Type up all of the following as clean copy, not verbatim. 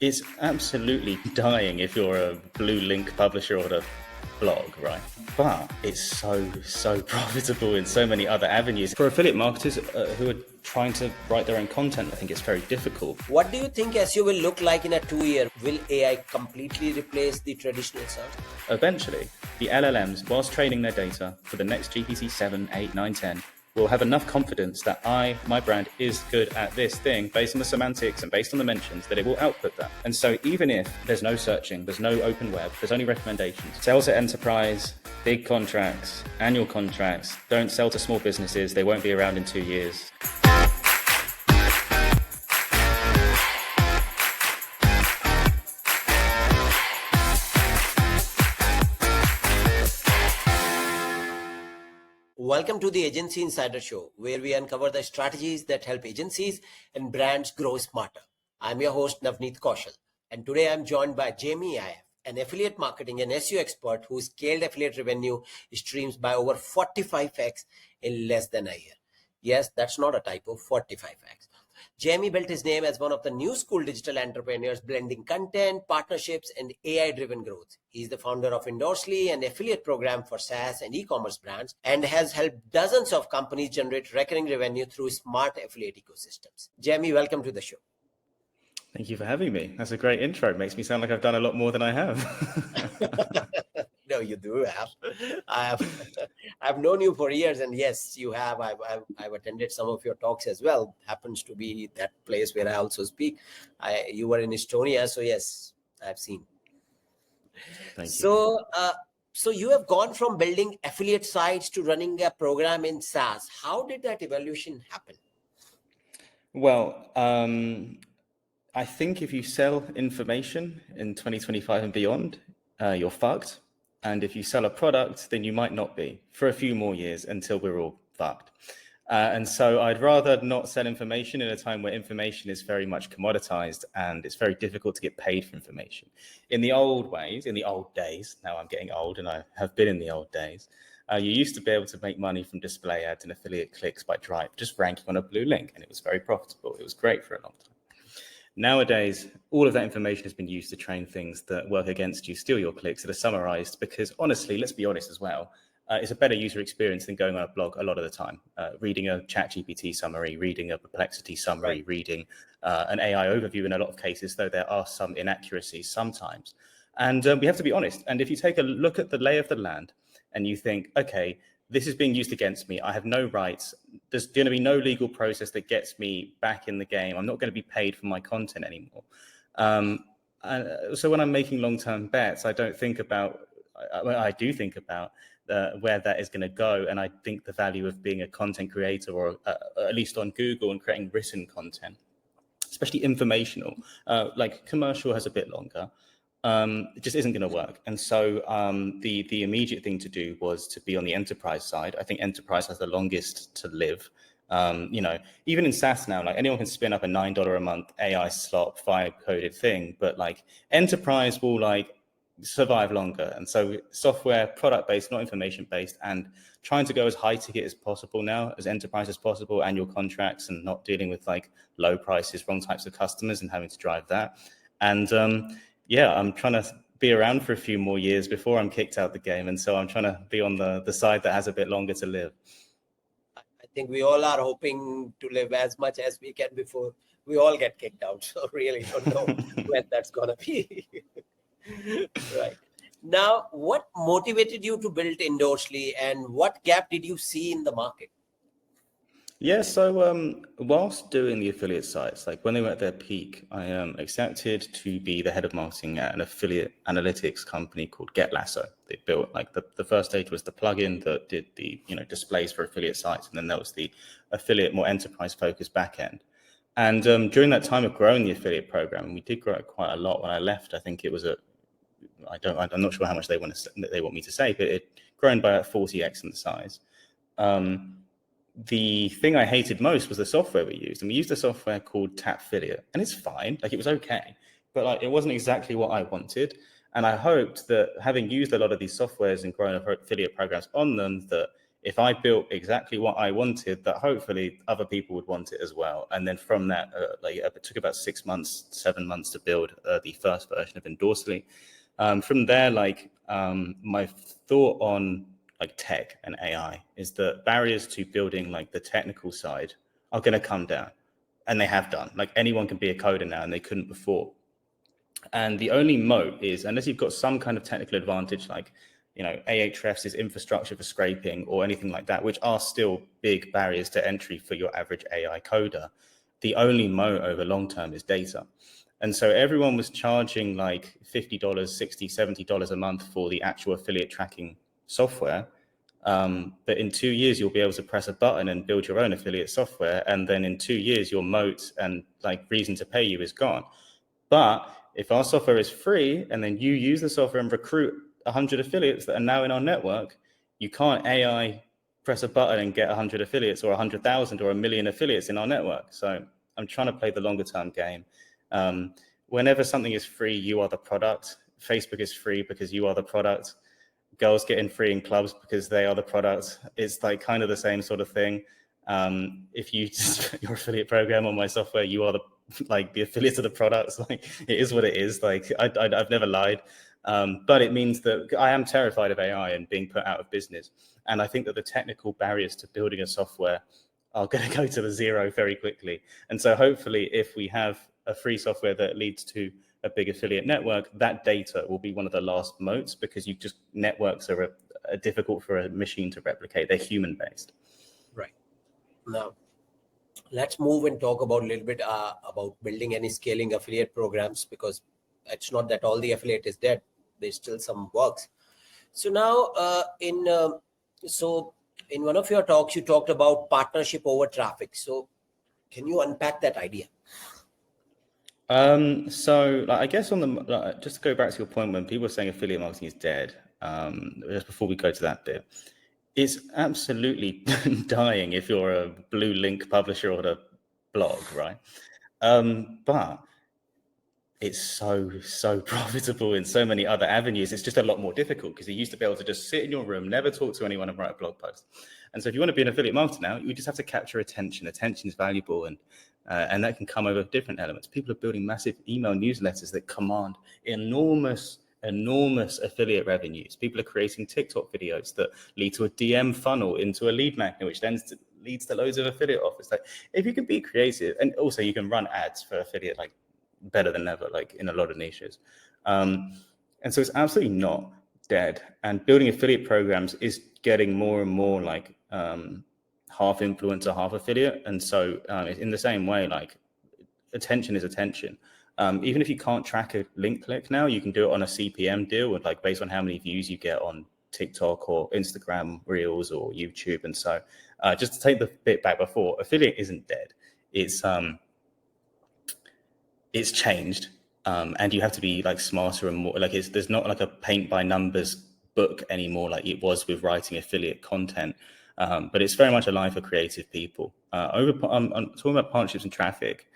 It's absolutely dying if you're a blue link publisher or a blog, right? But it's so profitable in so many other avenues. For affiliate marketers who are trying to write their own content, I think it's very difficult. What do you think SEO will look like in a 2 year? Will AI completely replace the traditional search? Eventually, the LLMs, whilst training their data for the next GPT 7, 8, 9, 10, will have enough confidence that my brand is good at this thing based on the semantics and based on the mentions that it will output that. And so even if there's no searching, there's no open web, there's only recommendations, sales at enterprise, big contracts, annual contracts, don't sell to small businesses, they won't be around in 2 years. Welcome to the Agency Insider Show, where we uncover the strategies that help agencies and brands grow smarter. I'm your host, Navneet Kaushal, and today I'm joined by Jamie Ive, an affiliate marketing and SEO expert who scaled affiliate revenue streams by over 45x in less than a year. Yes, that's not a typo, 45x. Jamie built his name as one of the new school digital entrepreneurs blending content, partnerships, and AI-driven growth. He's the founder of Endorsly, an affiliate program for SaaS and e-commerce brands, and has helped dozens of companies generate recurring revenue through smart affiliate ecosystems. Jamie, welcome to the show. Thank you for having me. That's a great intro. It makes me sound like I've done a lot more than I have. No, you do have. I've known you for years, and yes, you have. I've attended some of your talks as well. Happens to be that place where I also speak. You were in Estonia, so yes, I've seen. Thank you. So you have gone from building affiliate sites to running a program in SaaS. How did that evolution happen? Well, I think if you sell information in 2025 and beyond, you're fucked. And if you sell a product, then you might not be for a few more years until we're all fucked. And so I'd rather not sell information in a time where information is very much commoditized and it's very difficult to get paid for information. In the old ways, in the old days, now I'm getting old and I have been in the old days, you used to be able to make money from display ads and affiliate clicks by just ranking on a blue link, and it was very profitable. It was great for a long time. Nowadays, all of that information has been used to train things that work against you, steal your clicks, that are summarized, because honestly, let's be honest as well, it's a better user experience than going on a blog a lot of the time. Reading a ChatGPT summary, reading a Perplexity summary, right. Reading an AI overview in a lot of cases, though there are some inaccuracies sometimes. And we have to be honest. And if you take a look at the lay of the land and you think, okay, this is being used against me, I have no rights, there's going to be no legal process that gets me back in the game, I'm not going to be paid for my content anymore. So when I'm making long-term bets, I don't think about, I do think about where that is going to go. And I think the value of being a content creator, or at least on Google, and creating written content, especially informational, like commercial has a bit longer. It just isn't going to work. And so the immediate thing to do was to be on the enterprise side. I think enterprise has the longest to live. Even in SaaS now, like anyone can spin up a $9 a month AI slop fire coded thing, but like enterprise will like survive longer. And so software, product based, not information based, and trying to go as high ticket as possible now, as enterprise as possible, annual contracts, and not dealing with like low prices, wrong types of customers and having to drive that. And I'm trying to be around for a few more years before I'm kicked out the game. And so I'm trying to be on the side that has a bit longer to live. I think we all are hoping to live as much as we can before we all get kicked out. So really don't know when that's going to be. Right. Now, what motivated you to build Endorsly, and what gap did you see in the market? Yeah, so whilst doing the affiliate sites, like when they were at their peak, I accepted to be the head of marketing at an affiliate analytics company called GetLasso. They built like the first stage was the plugin that did the displays for affiliate sites, and then there was the affiliate, more enterprise focused backend. And during that time of growing the affiliate program, and we did grow it quite a lot. When I left, I think it was I'm not sure how much they want me to say, but it grown by 40x in the size. The thing I hated most was the software we used. And we used a software called Tapfiliate, and it's fine. Like, it was okay, but like, it wasn't exactly what I wanted. And I hoped that having used a lot of these softwares and grown affiliate programs on them, that if I built exactly what I wanted, that hopefully other people would want it as well. And then from that, it took about 6 months, 7 months to build the first version of Endorsly. From there, my thought on like tech and AI is that barriers to building like the technical side are going to come down, and they have done. Like anyone can be a coder now, and they couldn't before. And the only moat is, unless you've got some kind of technical advantage, like, Ahrefs is infrastructure for scraping or anything like that, which are still big barriers to entry for your average AI coder. The only moat over long term is data. And so everyone was charging like $50, $60, $70 a month for the actual affiliate tracking software. But in 2 years, you'll be able to press a button and build your own affiliate software. And then in 2 years, your moat and like reason to pay you is gone. But if our software is free and then you use the software and recruit 100 affiliates that are now in our network, you can't AI press a button and get 100 affiliates or 100,000 or 1 million affiliates in our network. So I'm trying to play the longer term game. Whenever something is free, you are the product. Facebook is free because you are the product. Girls getting free in clubs because they are the product. It's like kind of the same sort of thing. If you your affiliate program on my software, you are the affiliates of the products. Like, it is what it is. Like, I've never lied. But it means that I am terrified of AI and being put out of business. And I think that the technical barriers to building a software are going to go to the zero very quickly. And so hopefully if we have a free software that leads to a big affiliate network, that data will be one of the last moats, because networks are difficult for a machine to replicate. They're human based. Right. Now, let's move and talk about a little bit about building and scaling affiliate programs, because it's not that all the affiliate is dead. There's still some works. So now in one of your talks, you talked about partnership over traffic. So can you unpack that idea? So I guess just to go back to your point, when people are saying affiliate marketing is dead, just before we go to that bit, it's absolutely dying if you're a blue link publisher or a blog, right? But it's so profitable in so many other avenues. It's just a lot more difficult, because you used to be able to just sit in your room, never talk to anyone, and write a blog post. And so if you want to be an affiliate marketer now, you just have to capture attention. Attention is valuable, and that can come over different elements. People are building massive email newsletters that command enormous affiliate revenues. People are creating TikTok videos that lead to a DM funnel into a lead magnet, which then leads to loads of affiliate offers. Like, if you can be creative, and also you can run ads for affiliate like better than ever, like in a lot of niches. And so it's absolutely not dead. And building affiliate programs is getting more and more like half influencer, half affiliate. And so in the same way, like, attention is attention. Even if you can't track a link click now, you can do it on a CPM deal with, like, based on how many views you get on TikTok or Instagram Reels or YouTube. And so just to take the bit back before, affiliate isn't dead. It's changed, and you have to be like smarter and more like, there's not like a paint by numbers book anymore like it was with writing affiliate content, but it's very much alive for creative people. I'm talking about partnerships and traffic.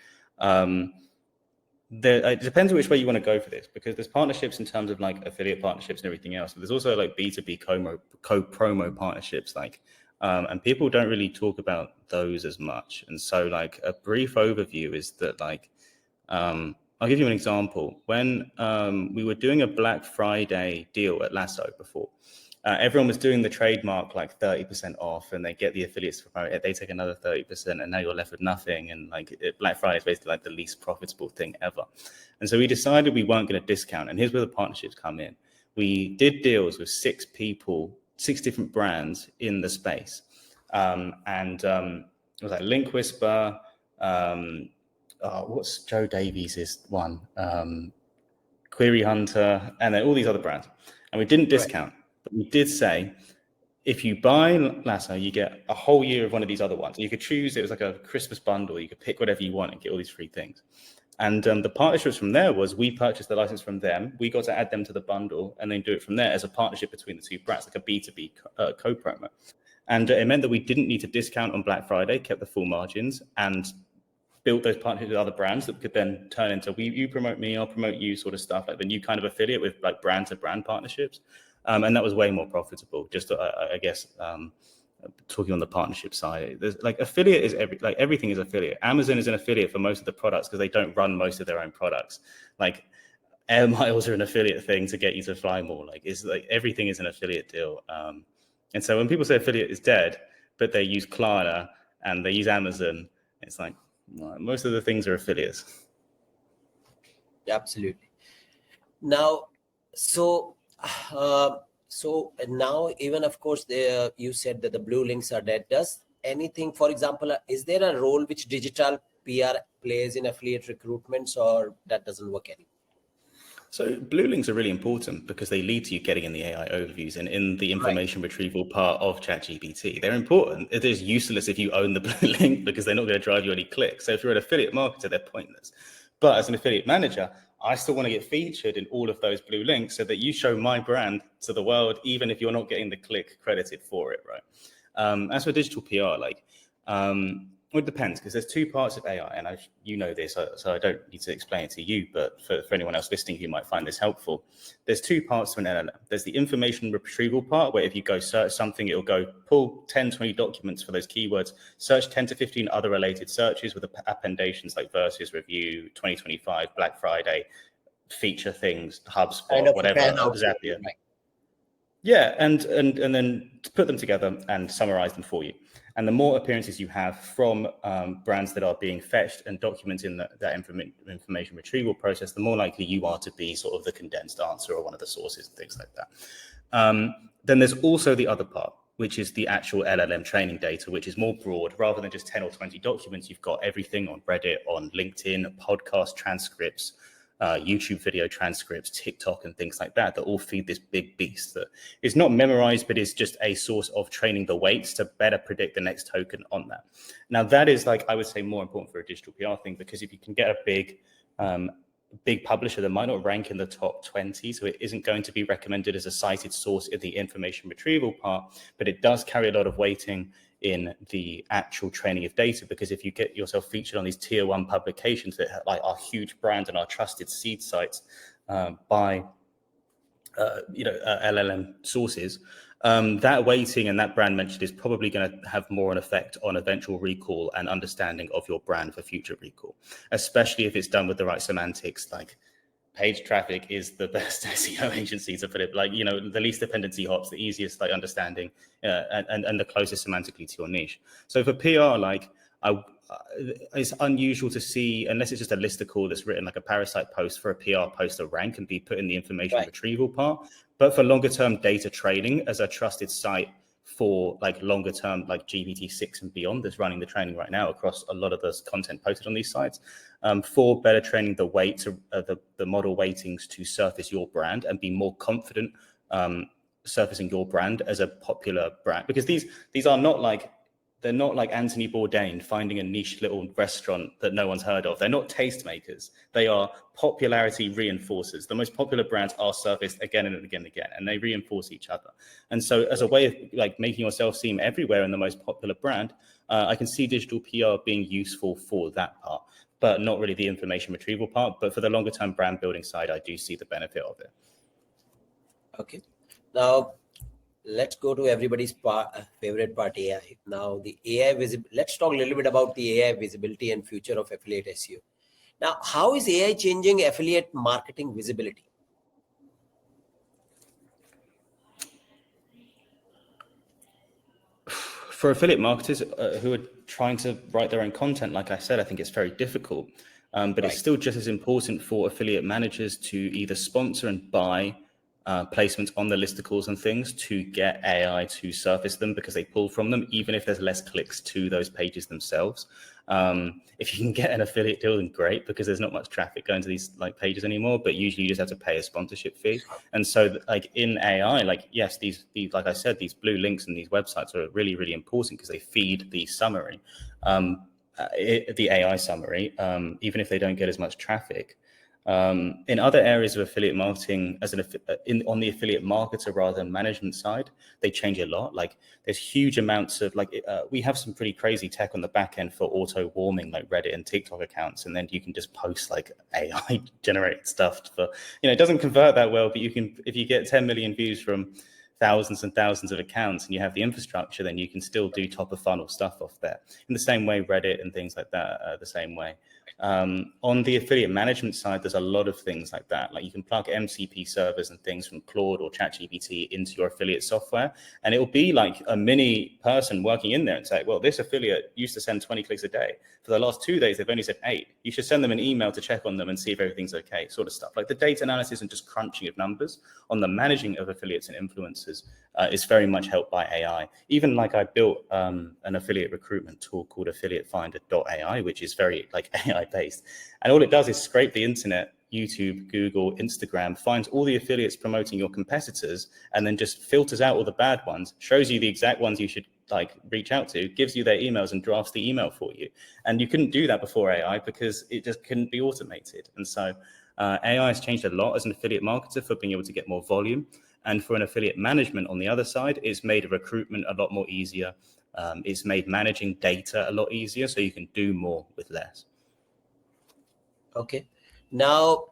It depends which way you want to go for this, because there's partnerships in terms of like affiliate partnerships and everything else, but there's also like B2B co-promo partnerships, like, and people don't really talk about those as much. And so, like, a brief overview is that, like, I'll give you an example. When we were doing a Black Friday deal at Lasso before, everyone was doing the trademark like 30% off, and they get the affiliates to promote it. They take another 30%, and now you're left with nothing. And like, Black Friday is basically like the least profitable thing ever. And so we decided we weren't going to discount. And here's where the partnerships come in. We did deals with 6 different brands in the space. It was like Link Whisper, what's Joe Davies' one? Query Hunter, and then all these other brands. And we didn't discount, but we did say, if you buy Lasso, you get a whole year of one of these other ones. You could choose, it was like a Christmas bundle. You could pick whatever you want and get all these free things. And the partnerships from there was, we purchased the license from them. We got to add them to the bundle and then do it from there as a partnership between the two brands, like a B2B co-promo. And it meant that we didn't need to discount on Black Friday, kept the full margins, and built those partnerships with other brands that could then turn into, you promote me, I'll promote you, sort of stuff, like the new kind of affiliate with like brand to brand partnerships. And that was way more profitable. Just, I guess, talking on the partnership side, there's like affiliate is everything is affiliate. Amazon is an affiliate for most of the products because they don't run most of their own products. Like air miles are an affiliate thing to get you to fly more. Like it's like everything is an affiliate deal. And so when people say affiliate is dead, but they use Klarna and they use Amazon, it's like most of the things are affiliates. Absolutely. Now, so now even of course you said that the blue links are dead. Does anything, for example, is there a role which digital PR plays in affiliate recruitments, or that doesn't work anymore? So blue links are really important because they lead to you getting in the AI overviews and in the information retrieval part of ChatGPT. They're important. It is useless if you own the blue link because they're not going to drive you any clicks. So if you're an affiliate marketer, they're pointless. But as an affiliate manager, I still want to get featured in all of those blue links so that you show my brand to the world, even if you're not getting the click credited for it, right? As for digital PR, well, it depends because there's two parts of AI, and you know this, so I don't need to explain it to you, but for anyone else listening who might find this helpful, there's two parts to an LLM. There's the information retrieval part, where if you go search something, it'll go pull 10, 20 documents for those keywords, search 10 to 15 other related searches with appendations like versus, review, 2025, Black Friday, feature things, HubSpot, Kind of whatever, Zapier. Right. Yeah, and then put them together and summarize them for you. And the more appearances you have from brands that are being fetched and documenting that information retrieval process, the more likely you are to be sort of the condensed answer or one of the sources and things like that. Then there's also the other part, which is the actual LLM training data, which is more broad. Rather than just 10 or 20 documents, you've got everything on Reddit, on LinkedIn, podcast transcripts, YouTube video transcripts, TikTok, and things like that all feed this big beast that is not memorized, but is just a source of training the weights to better predict the next token on that. Now, that is, like, I would say, more important for a digital PR thing, because if you can get a big publisher that might not rank in the top 20, so it isn't going to be recommended as a cited source in the information retrieval part, but it does carry a lot of weighting in the actual training of data, because if you get yourself featured on these tier 1 publications that are huge brands and are trusted seed sites by LLM sources, that weighting and that brand mentioned is probably going to have more an effect on eventual recall and understanding of your brand for future recall, especially if it's done with the right semantics. Like, page traffic is the best SEO agency to put it, the least dependency hops, the easiest understanding, and the closest semantically to your niche. So for PR, it's unusual to see, unless it's just a listicle that's written like a parasite post for a PR post to rank and be put in the information retrieval part. But for longer term data training as a trusted site for longer term, like GPT-6 and beyond, that's running the training right now across a lot of the content posted on these sites, for better training the weight to the model weightings to surface your brand and be more confident surfacing your brand as a popular brand, because these are not they're not like Anthony Bourdain finding a niche little restaurant that no one's heard of. They're not tastemakers. They are popularity reinforcers. The most popular brands are surfaced again and again and again, and they reinforce each other. And so as a way of making yourself seem everywhere in the most popular brand, I can see digital PR being useful for that part, but not really the information retrieval part. But for the longer term brand building side, I do see the benefit of it. Okay. Now, let's go to everybody's favorite part, AI. Now, the AI let's talk a little bit about the AI visibility and future of affiliate SEO. Now, how is AI changing affiliate marketing visibility? For affiliate marketers who are trying to write their own content, like I said, I think it's very difficult. But it's still just as important for affiliate managers to either sponsor and buy placements on the listicles and things to get AI to surface them, because they pull from them, even if there's less clicks to those pages themselves. If you can get an affiliate deal, then great, because there's not much traffic going to these pages anymore, but usually you just have to pay a sponsorship fee. And so in AI, yes, these like I said, these blue links and these websites are really, really important because they feed the summary, the AI summary, even if they don't get as much traffic. In other areas of affiliate marketing, on the affiliate marketer rather than management side, they change a lot. There's huge amounts of we have some pretty crazy tech on the back end for auto warming, like Reddit and TikTok accounts, and then you can just post AI generated stuff for, it doesn't convert that well, but you can, if you get 10 million views from thousands and thousands of accounts and you have the infrastructure, then you can still do top of funnel stuff off there. In the same way, Reddit and things like that are the same way. On the affiliate management side, there's a lot of things like that. Like you can plug MCP servers and things from Claude or ChatGPT into your affiliate software, and it'll be like a mini person working in there and say, well, this affiliate used to send 20 clicks a day. For the last 2 days, they've only said 8. You should send them an email to check on them and see if everything's okay, sort of stuff. Like the data analysis and just crunching of numbers on the managing of affiliates and influencers is very much helped by AI. Even like I built an affiliate recruitment tool called affiliatefinder.ai, which is very like AI based. And all it does is scrape the internet, YouTube, Google, Instagram, finds all the affiliates promoting your competitors, and then just filters out all the bad ones, shows you the exact ones you should like reach out to, gives you their emails and drafts the email for you. And you couldn't do that before AI because it just couldn't be automated. And so AI has changed a lot as an affiliate marketer for being able to get more volume. And for an affiliate management on the other side, it's made recruitment a lot more easier. It's made managing data a lot easier, so you can do more with less. Okay. Now,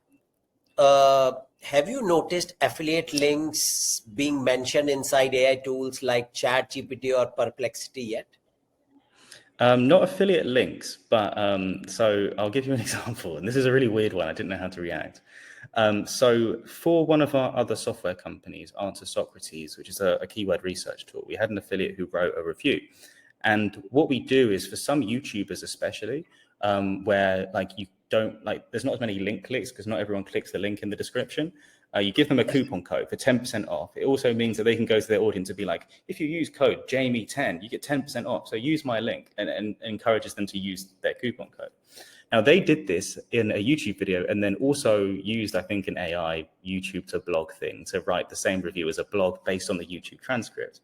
have you noticed affiliate links being mentioned inside AI tools like ChatGPT or Perplexity yet? Not affiliate links, but so I'll give you an example. And this is a really weird one. I didn't know how to react. So for one of our other software companies, Answer Socrates, which is a keyword research tool, we had an affiliate who wrote a review. And what we do is for some YouTubers especially, where like you don't like, there's not as many link clicks because not everyone clicks the link in the description. You give them a coupon code for 10% off. It also means that they can go to their audience and be like, if you use code Jamie10, you get 10% off. So use my link, and encourages them to use their coupon code. Now they did this in a YouTube video and then also used, I think, an AI YouTube to blog thing to write the same review as a blog based on the YouTube transcript.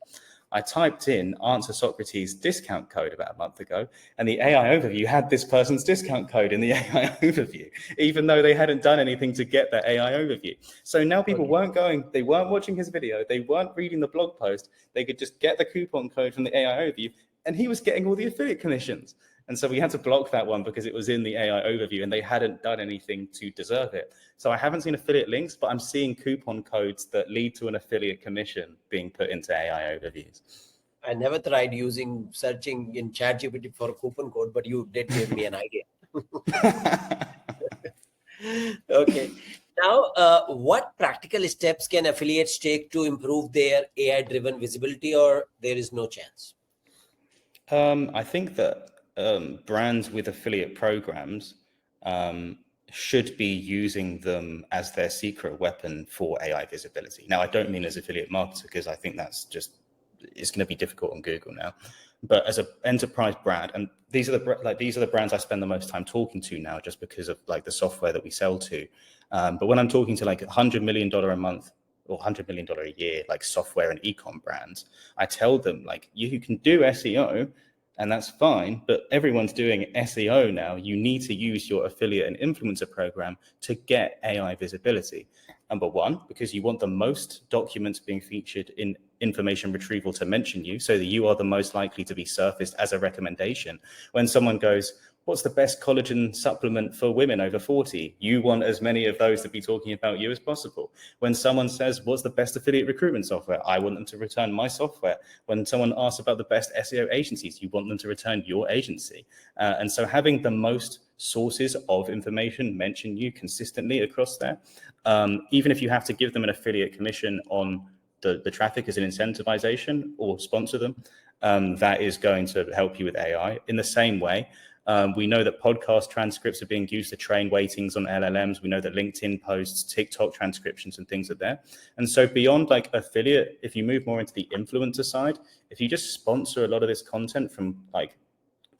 I typed in Answer Socrates discount code about a month ago, and the AI overview had this person's discount code in the AI overview, even though they hadn't done anything to get that AI overview. So now people they weren't watching his video, they weren't reading the blog post, they could just get the coupon code from the AI overview, and he was getting all the affiliate commissions. And so we had to block that one because it was in the AI overview and they hadn't done anything to deserve it. So I haven't seen affiliate links, but I'm seeing coupon codes that lead to an affiliate commission being put into AI overviews. I never tried searching in ChatGPT for a coupon code, but you did give me an idea. Okay. Now, what practical steps can affiliates take to improve their AI-driven visibility, or there is no chance? I think that brands with affiliate programs should be using them as their secret weapon for AI visibility. Now, I don't mean as affiliate marketer, because I think that's just, it's going to be difficult on Google now. But as an enterprise brand, and these are the brands I spend the most time talking to now, just because of like the software that we sell to. But when I'm talking to like $100 million a month or $100 million a year, like software and e-com brands, I tell them like, you can do SEO, and that's fine, but everyone's doing SEO now. You need to use your affiliate and influencer program to get AI visibility. Number one, because you want the most documents being featured in information retrieval to mention you, so that you are the most likely to be surfaced as a recommendation. When someone goes, what's the best collagen supplement for women over 40? You want as many of those to be talking about you as possible. When someone says, what's the best affiliate recruitment software? I want them to return my software. When someone asks about the best SEO agencies, you want them to return your agency. And so having the most sources of information mention you consistently across there, even if you have to give them an affiliate commission on the traffic as an incentivization or sponsor them, that is going to help you with AI. In the same way, we know that podcast transcripts are being used to train weightings on LLMs. We know that LinkedIn posts, TikTok transcriptions and things are there. And so beyond like affiliate, if you move more into the influencer side, if you just sponsor a lot of this content from like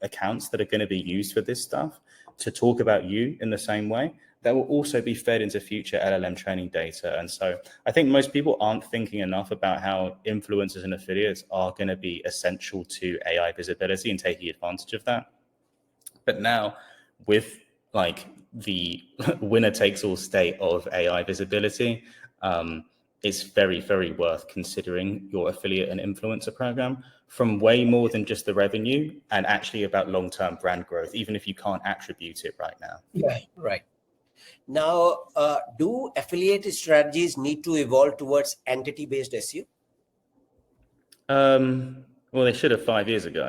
accounts that are going to be used for this stuff to talk about you in the same way, that will also be fed into future LLM training data. And so I think most people aren't thinking enough about how influencers and affiliates are going to be essential to AI visibility and taking advantage of that. But now with like the winner takes all state of AI visibility, it's very, very worth considering your affiliate and influencer program from way more than just the revenue and actually about long-term brand growth, even if you can't attribute it right now. Yeah, right. Now, do affiliate strategies need to evolve towards entity-based SEO? Well, they should have 5 years ago.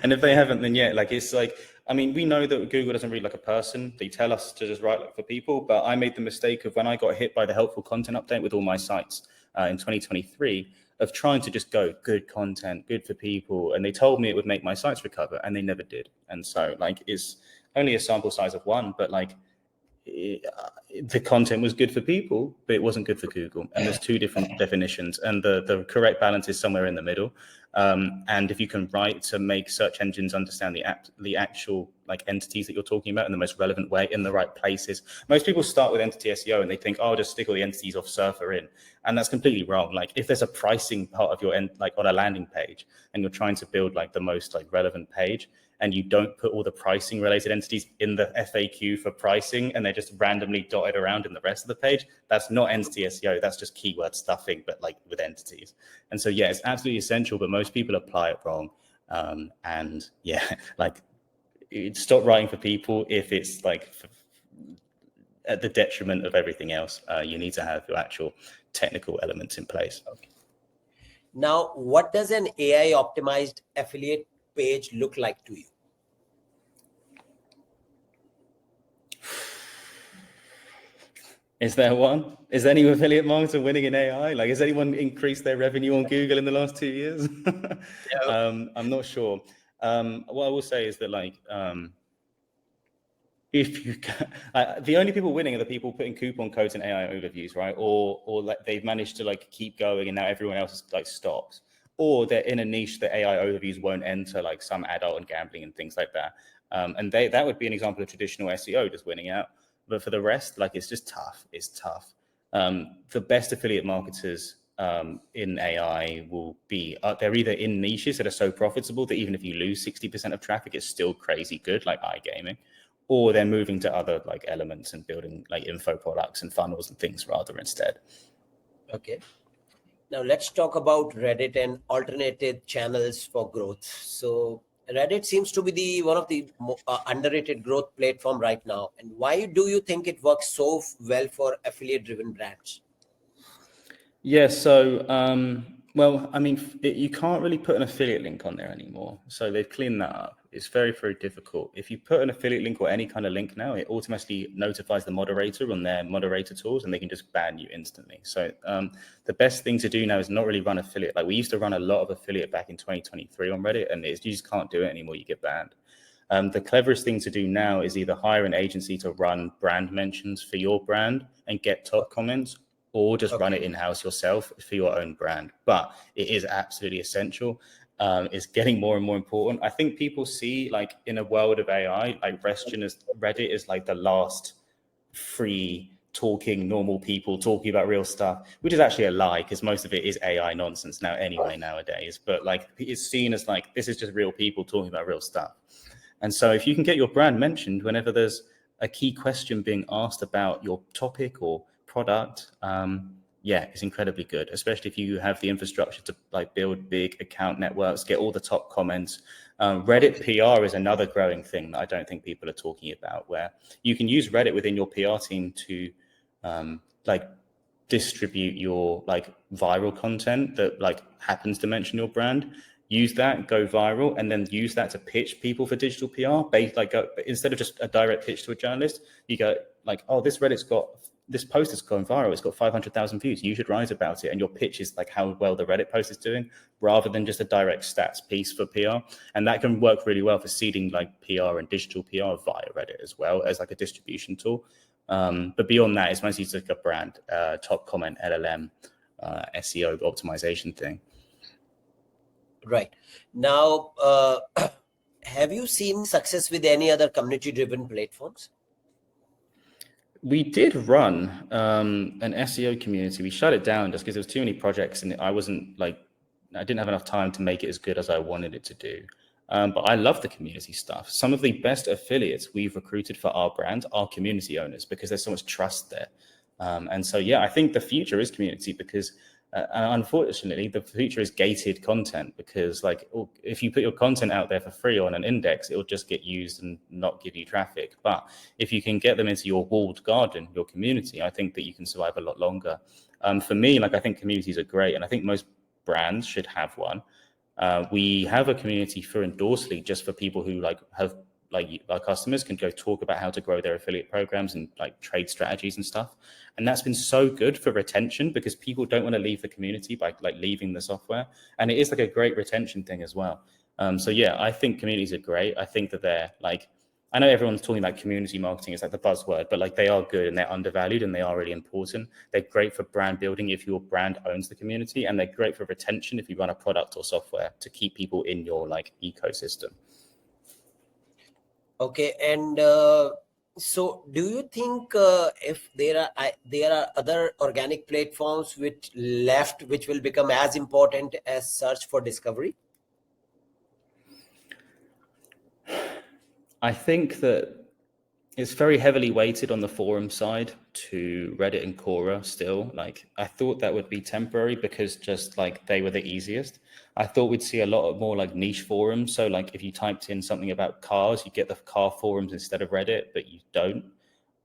And if they haven't, then yeah, like it's like, I mean, we know that Google doesn't read like a person. They tell us to just write like for people. But I made the mistake of when I got hit by the helpful content update with all my sites in 2023 of trying to just go good content, good for people. And they told me it would make my sites recover, and they never did. And so like it's only a sample size of one, but like the content was good for people, but it wasn't good for Google. And there's two different definitions, and the correct balance is somewhere in the middle. And if you can write to make search engines understand the actual like entities that you're talking about in the most relevant way in the right places. Most people start with entity SEO and they think, oh, I'll just stick all the entities off Surfer in. And that's completely wrong. Like if there's a pricing part of your end, like on a landing page, and you're trying to build like the most like relevant page, and you don't put all the pricing related entities in the FAQ for pricing, and they're just randomly dotted around in the rest of the page, that's not entity SEO. That's just keyword stuffing, but like with entities. And so, yeah, it's absolutely essential, but most people apply it wrong. And yeah, like stop writing for people if it's like at the detriment of everything else. You need to have your actual technical elements in place. Okay. Now, what does an AI optimized affiliate page look like to you? Is there one? Is any affiliate marketer winning in AI? Like, has anyone increased their revenue on Google in the last 2 years? I'm not sure. What I will say is that, like, if you can, the only people winning are the people putting coupon codes in AI overviews, right? Or like they've managed to like keep going, and now everyone else is like stopped. Or they're in a niche that AI overviews won't enter, like some adult and gambling and things like that. And that would be an example of traditional SEO just winning out. But for the rest, like it's just tough. It's tough. The best affiliate marketers in AI will be, they're either in niches that are so profitable that even if you lose 60% of traffic, it's still crazy good, like iGaming, or they're moving to other like elements and building like info products and funnels and things rather instead. Okay. Now let's talk about Reddit and alternative channels for growth. So Reddit seems to be one of the underrated growth platform right now. And why do you think it works so well for affiliate driven brands? Yeah, so, well, I mean, you can't really put an affiliate link on there anymore. So they've cleaned that up. It's very, very difficult. If you put an affiliate link or any kind of link now, it automatically notifies the moderator on their moderator tools, and they can just ban you instantly. So the best thing to do now is not really run affiliate. Like we used to run a lot of affiliate back in 2023 on Reddit, and you just can't do it anymore. You get banned. The cleverest thing to do now is either hire an agency to run brand mentions for your brand and get top comments, or just run it in-house yourself for your own brand. But it is absolutely essential. It's getting more and more important. I think people see, like, in a world of AI, like Reddit is like the last free talking normal people talking about real stuff, which is actually a lie because most of it is AI nonsense now anyway nowadays. But like it's seen as like this is just real people talking about real stuff. And so if you can get your brand mentioned whenever there's a key question being asked about your topic or product, yeah, it's incredibly good, especially if you have the infrastructure to like build big account networks, get all the top comments. Reddit PR is another growing thing that I don't think people are talking about, where you can use Reddit within your PR team to like distribute your like viral content that like happens to mention your brand. Use that, go viral, and then use that to pitch people for digital PR. Instead of just a direct pitch to a journalist, you go like, oh, this post has gone viral. It's got 500,000 views. You should write about it. And your pitch is like how well the Reddit post is doing, rather than just a direct stats piece for PR. And that can work really well for seeding like PR and digital PR via Reddit as well as like a distribution tool. But beyond that, it's mostly just like a brand, top comment, LLM, SEO optimization thing. Right. Now, have you seen success with any other community-driven platforms? We did run an SEO community. We shut it down just because there was too many projects, and I didn't have enough time to make it as good as I wanted it to do. But I love the community stuff. Some of the best affiliates we've recruited for our brand are community owners because there's so much trust there. And so, yeah, I think the future is community because unfortunately, the future is gated content because like if you put your content out there for free on an index, it will just get used and not give you traffic. But if you can get them into your walled garden, your community, I think that you can survive a lot longer. For me, like I think communities are great, and I think most brands should have one. We have a community for Endorsly just for people who have our customers can go talk about how to grow their affiliate programs and like trade strategies and stuff. And that's been so good for retention because people don't want to leave the community by like leaving the software. And it is like a great retention thing as well. So yeah, I think communities are great. I think that they're like, I know everyone's talking about community marketing, it's like the buzzword, but like they are good and they're undervalued and they are really important. They're great for brand building if your brand owns the community, and they're great for retention if you run a product or software to keep people in your like ecosystem. Okay, and so do you think if there are other organic platforms which will become as important as search for discovery? I think that it's very heavily weighted on the forum side to Reddit and Quora still. Like I thought that would be temporary because just like they were the easiest. I thought we'd see a lot more like niche forums. So like if you typed in something about cars, you get the car forums instead of Reddit, but you don't.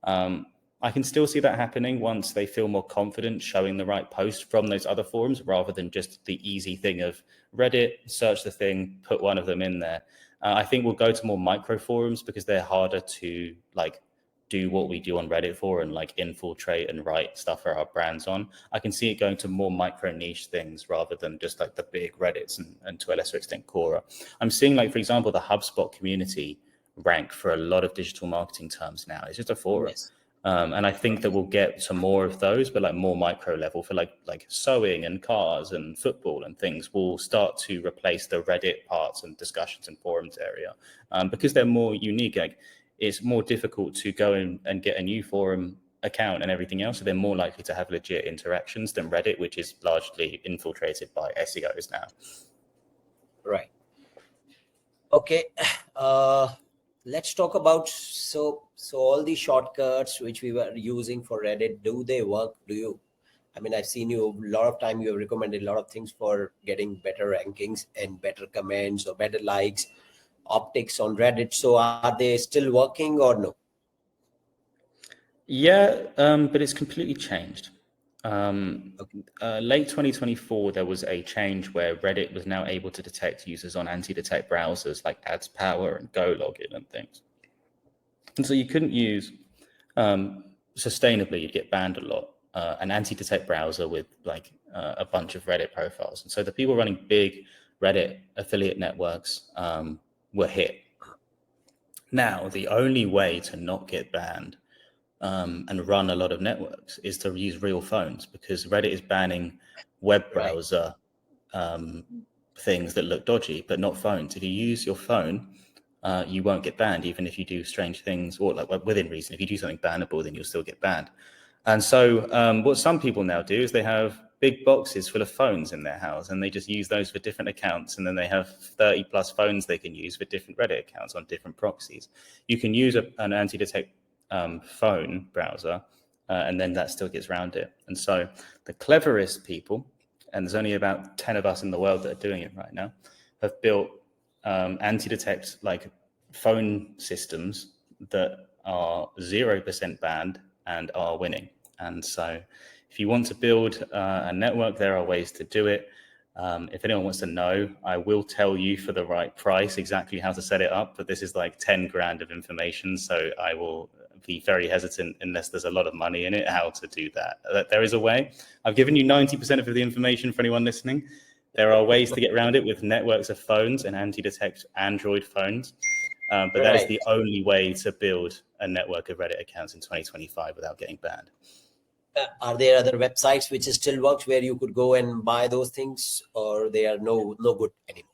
I can still see that happening once they feel more confident showing the right post from those other forums rather than just the easy thing of Reddit, search the thing, put one of them in there. I think we'll go to more micro forums because they're harder to like do what we do on Reddit for and like infiltrate and write stuff for our brands on. I can see it going to more micro niche things rather than just like the big Reddits and to a lesser extent Quora. I'm seeing like, for example, the HubSpot community rank for a lot of digital marketing terms now. It's just a forum. Yes. And I think that we'll get to more of those, but like more micro level for like sewing and cars and football and things will start to replace the Reddit parts and discussions and forums area because they're more unique. Like it's more difficult to go in and get a new forum account and everything else. So they're more likely to have legit interactions than Reddit, which is largely infiltrated by SEOs now. Right. Okay. Let's talk about so all the shortcuts which we were using for Reddit, do they work? I mean, I've seen you a lot of time, you have recommended a lot of things for getting better rankings and better comments or better likes, optics on Reddit. So are they still working or no? Yeah, but it's completely changed. Late 2024, there was a change where Reddit was now able to detect users on anti-detect browsers like Ads Power and Go Login and things. And so you couldn't use sustainably, you'd get banned a lot, an anti-detect browser with like a bunch of Reddit profiles. And so the people running big Reddit affiliate networks were hit. Now, the only way to not get banned and run a lot of networks is to use real phones because Reddit is banning web browser things that look dodgy, but not phones. If you use your phone, you won't get banned, even if you do strange things or like within reason. If you do something bannable, then you'll still get banned. And so what some people now do is they have big boxes full of phones in their house and they just use those for different accounts. And then they have 30 plus phones they can use for different Reddit accounts on different proxies. You can use an anti-detect phone browser and then that still gets around it. And so the cleverest people, and there's only about 10 of us in the world that are doing it right now, have built anti-detect like phone systems that are 0% banned and are winning. And so if you want to build a network, there are ways to do it. If anyone wants to know, I will tell you for the right price exactly how to set it up, but this is like 10 grand of information. So I will be very hesitant unless there's a lot of money in it, how to do that. There is a way. I've given you 90% of the information for anyone listening. There are ways to get around it with networks of phones and anti-detect Android phones. But that is the only way to build a network of Reddit accounts in 2025 without getting banned. Are there other websites which still works where you could go and buy those things, or they are no good anymore?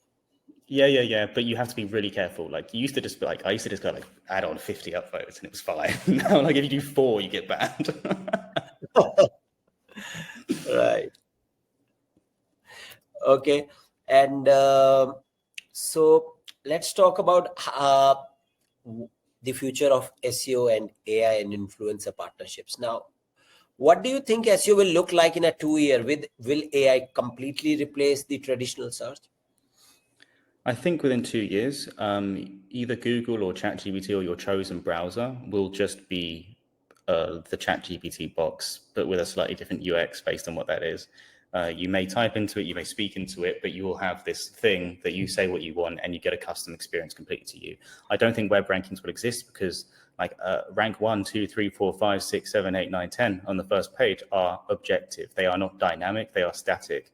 Yeah. But you have to be really careful. Like you used to just I used to just go like add on 50 upvotes and it was fine. Now, like if you do 4, you get banned. Right. Okay. And so let's talk about the future of SEO and AI and influencer partnerships. Now, what do you think SEO will look like in a 2-year? Will AI completely replace the traditional search? I think within 2 years, either Google or ChatGPT or your chosen browser will just be the ChatGPT box, but with a slightly different UX based on what that is. You may type into it, you may speak into it, but you will have this thing that you say what you want and you get a custom experience completely to you. I don't think web rankings will exist because like rank 1, 2, 3, 4, 5, 6, 7, 8, 9, 10 on the first page are objective. They are not dynamic, they are static.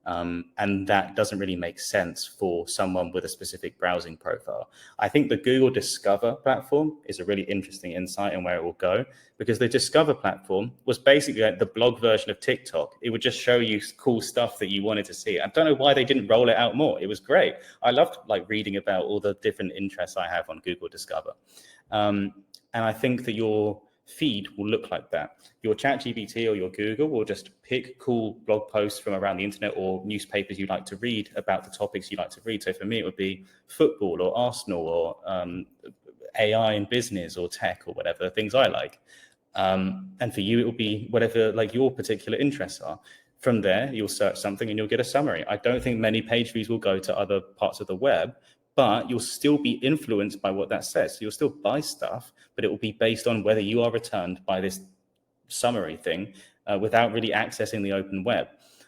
And that doesn't really make sense for someone with a specific browsing profile. I think the Google Discover platform is a really interesting insight in where it will go, because the Discover platform was basically like the blog version of TikTok. It would just show you cool stuff that you wanted to see. I don't know why they didn't roll it out more. It was great. I loved like reading about all the different interests I have on Google Discover. And I think that your feed will look like that. Your ChatGPT or your Google will just pick cool blog posts from around the internet or newspapers you like to read about the topics you like to read. So for me, it would be football or Arsenal or AI in business or tech or whatever things I like. And for you, it will be whatever like your particular interests are. From there, you'll search something and you'll get a summary. I don't think many page views will go to other parts of the web, but you'll still be influenced by what that says. So you'll still buy stuff, but it will be based on whether you are returned by this summary thing without really accessing the open web.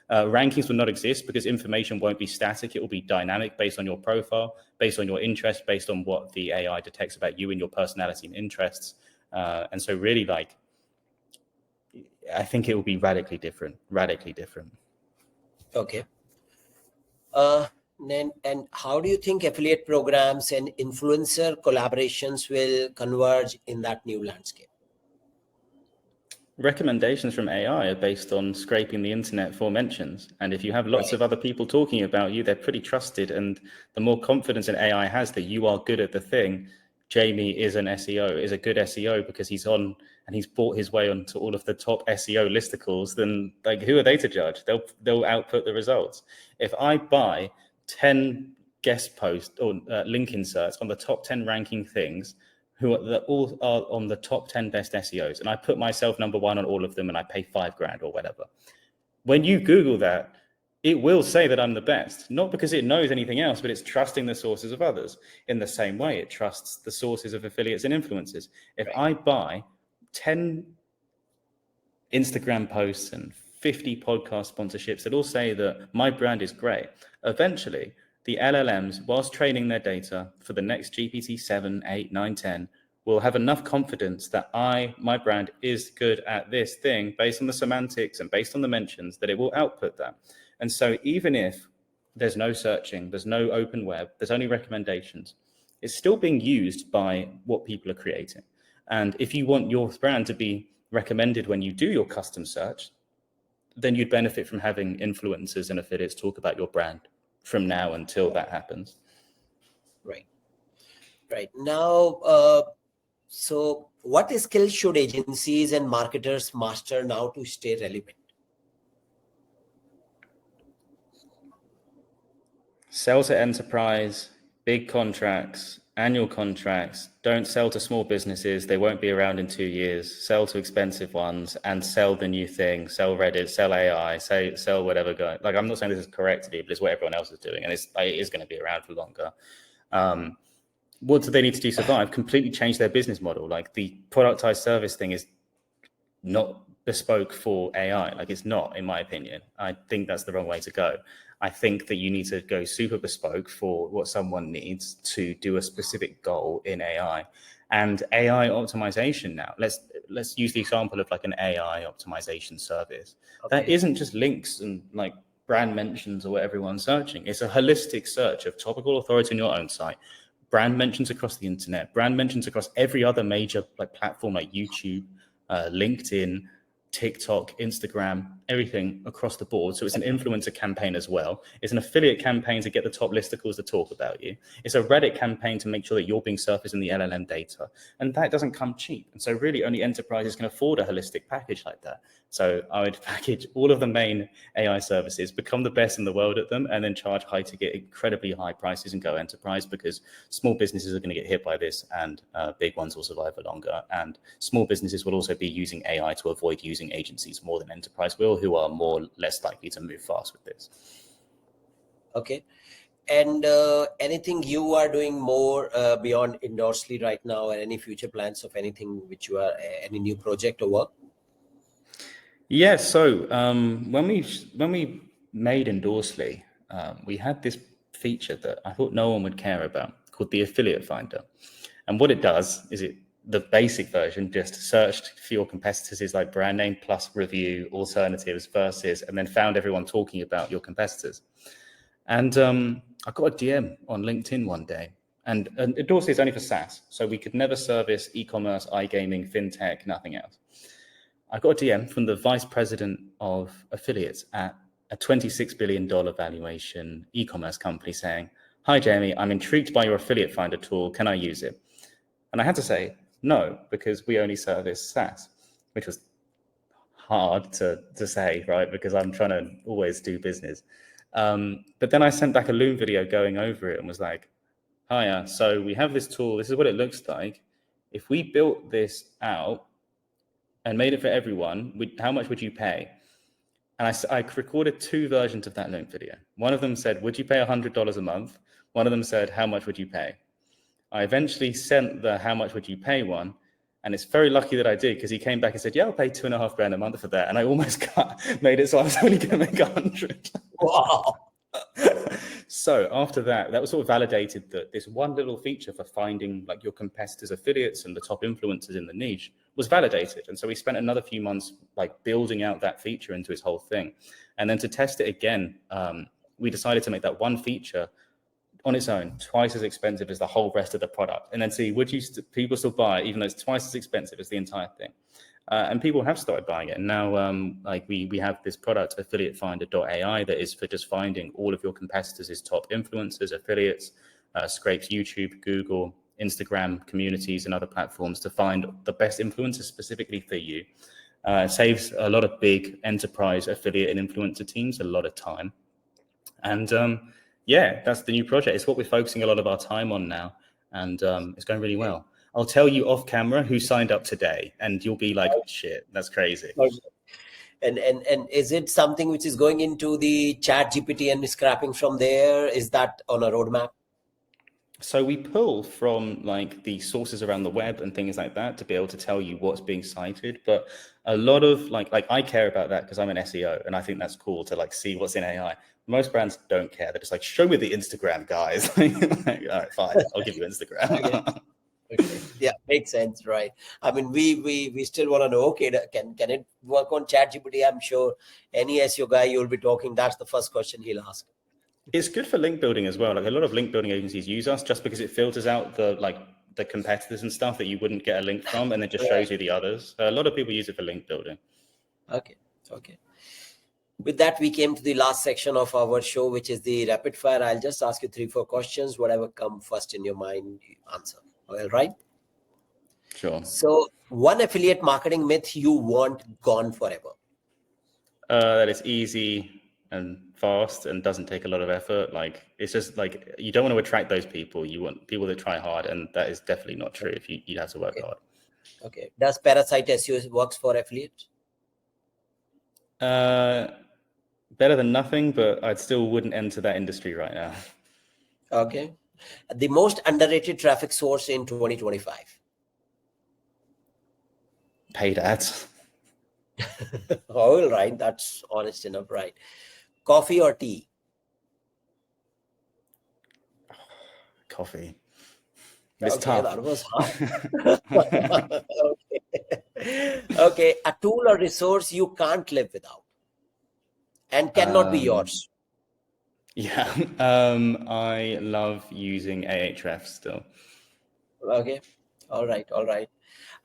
Rankings will not exist because information won't be static. It will be dynamic based on your profile, based on your interest, based on what the AI detects about you and your personality and interests. And so really like, I think it will be radically different. Okay. And how do you think affiliate programs and influencer collaborations will converge in that new landscape? Recommendations from AI are based on scraping the internet for mentions. And if you have lots of other people talking about you, they're pretty trusted. And the more confidence an AI has that you are good at the thing, Jamie is an SEO, is a good SEO because he's on and he's bought his way onto all of the top SEO listicles, then like who are they to judge? They'll output the results. If I buy 10 guest posts or link inserts on the top 10 ranking things, who are all are on the top 10 best SEOs, and I put myself number one on all of them and I pay $5,000 or whatever. When you Google that, it will say that I'm the best, not because it knows anything else, but it's trusting the sources of others. In the same way, it trusts the sources of affiliates and influencers. If I buy 10 Instagram posts and 50 podcast sponsorships that all say that my brand is great, eventually the LLMs, whilst training their data for the next GPT 7, 8, 9, 10, will have enough confidence that my brand is good at this thing based on the semantics and based on the mentions that it will output that. And so even if there's no searching, there's no open web, there's only recommendations, it's still being used by what people are creating. And if you want your brand to be recommended when you do your custom search, then you'd benefit from having influencers and affiliates talk about your brand from now until that happens. Right. Now, so what skills should agencies and marketers master now to stay relevant? Sell to enterprise, big contracts, annual contracts. Don't sell to small businesses. They won't be around in 2 years. Sell to expensive ones and sell the new thing. Sell Reddit, sell AI, sell whatever. Like, I'm not saying this is correct to do, but it's what everyone else is doing. And it is going to be around for longer. What do they need to do to survive? Completely change their business model. Like the productized service thing is not bespoke for AI. Like it's not, in my opinion. I think that's the wrong way to go. I think that you need to go super bespoke for what someone needs to do a specific goal in AI. And AI optimization now, let's use the example of like an AI optimization service. Okay. That isn't just links and like brand mentions or what everyone's searching. It's a holistic search of topical authority on your own site, brand mentions across the internet, brand mentions across every other major like platform like YouTube, LinkedIn, TikTok, Instagram, everything across the board. So it's an influencer campaign as well. It's an affiliate campaign to get the top listicles to talk about you. It's a Reddit campaign to make sure that you're being surfaced in the LLM data. And that doesn't come cheap. And so really only enterprises can afford a holistic package like that. So I would package all of the main AI services, become the best in the world at them, and then charge high to get incredibly high prices and go enterprise, because small businesses are going to get hit by this and big ones will survive for longer. And small businesses will also be using AI to avoid using agencies more than enterprise will, who are less likely to move fast with this. Okay. And anything you are doing more beyond Endorsly right now, and any future plans of anything which you are, any new project or work? Yeah, so when we made Endorsly, we had this feature that I thought no one would care about called the Affiliate Finder. And what it does is the basic version just searched for your competitors is like brand name plus review, alternatives, versus, and then found everyone talking about your competitors. And I got a DM on LinkedIn one day, and Endorsely is only for SaaS, so we could never service e-commerce, iGaming, fintech, nothing else. I got a DM from the vice president of affiliates at a $26 billion valuation e-commerce company saying, "Hi, Jamie, I'm intrigued by your affiliate finder tool. Can I use it?" And I had to say no, because we only service SaaS, which was hard to say, right? Because I'm trying to always do business. But then I sent back a Loom video going over it and was like, "Hiya, so we have this tool. This is what it looks like. If we built this out and made it for everyone, how much would you pay?" And I recorded two versions of that Loom video. One of them said, "Would you pay $100 a month?" One of them said, "How much would you pay?" I eventually sent the "How much would you pay" one, and it's very lucky that I did, because he came back and said, "Yeah, I'll pay $2,500 a month for that." And I almost made it so I was only going to make 100. Wow. So after that was sort of validated that this one little feature for finding like your competitors' affiliates and the top influencers in the niche was validated. And so we spent another few months like building out that feature into his whole thing. And then to test it again, we decided to make that one feature on its own twice as expensive as the whole rest of the product, and then see would people still buy it, even though it's twice as expensive as the entire thing. And people have started buying it. And now like we have this product, affiliatefinder.ai, that is for just finding all of your competitors' top influencers, affiliates, scrapes YouTube, Google, Instagram, communities, and other platforms to find the best influencers specifically for you. Saves a lot of big enterprise affiliate and influencer teams a lot of time. And yeah, that's the new project. It's what we're focusing a lot of our time on now, and it's going really well. I'll tell you off camera who signed up today, and you'll be like, "Shit, that's crazy." And is it something which is going into the chat GPT and scrapping from there? Is that on a roadmap? So we pull from like the sources around the web and things like that to be able to tell you what's being cited. But a lot of like I care about that because I'm an SEO, and I think that's cool to like see what's in AI. Most brands don't care. They're just like, "Show me the Instagram, guys." Like, all right, fine, I'll give you Instagram. Okay. Yeah, makes sense, right? I mean, we still want to know. Okay, can it work on ChatGPT? I'm sure any SEO guy you'll be talking, that's the first question he'll ask. It's good for link building as well. Like a lot of link building agencies use us just because it filters out the competitors and stuff that you wouldn't get a link from, and it just shows you the others. A lot of people use it for link building. Okay. With that, we came to the last section of our show, which is the rapid fire. I'll just ask you 3-4 questions. Whatever come first in your mind, you answer. All right. Sure. So, one affiliate marketing myth you want gone forever. That it's easy and fast and doesn't take a lot of effort. Like it's just like you don't want to attract those people. You want people that try hard, and that is definitely not true. If you have to work hard. Okay. Does parasite SEO works for affiliates? Better than nothing, but I still wouldn't enter that industry right now. Okay. The most underrated traffic source in 2025. Paid ads. All right. That's honest enough, right? Coffee or tea? Coffee. It's Okay, tough. that was hard. Okay. A tool or resource you can't live without and cannot be yours. Yeah. I love using Ahrefs still. Okay. All right.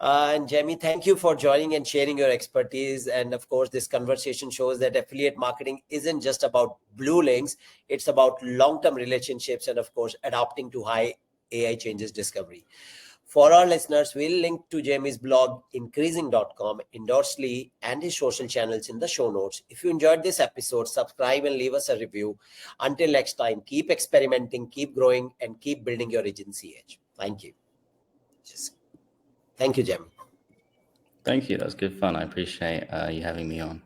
And Jamie, thank you for joining and sharing your expertise. And of course, this conversation shows that affiliate marketing isn't just about blue links. It's about long-term relationships and of course, adapting to high AI changes discovery. For our listeners, we'll link to Jamie's blog, increasing.com, Endorsly, and his social channels in the show notes. If you enjoyed this episode, subscribe and leave us a review. Until next time, keep experimenting, keep growing, and keep building your agency edge. Thank you. Thank you, Jamie. Thank you. That was good fun. I appreciate you having me on.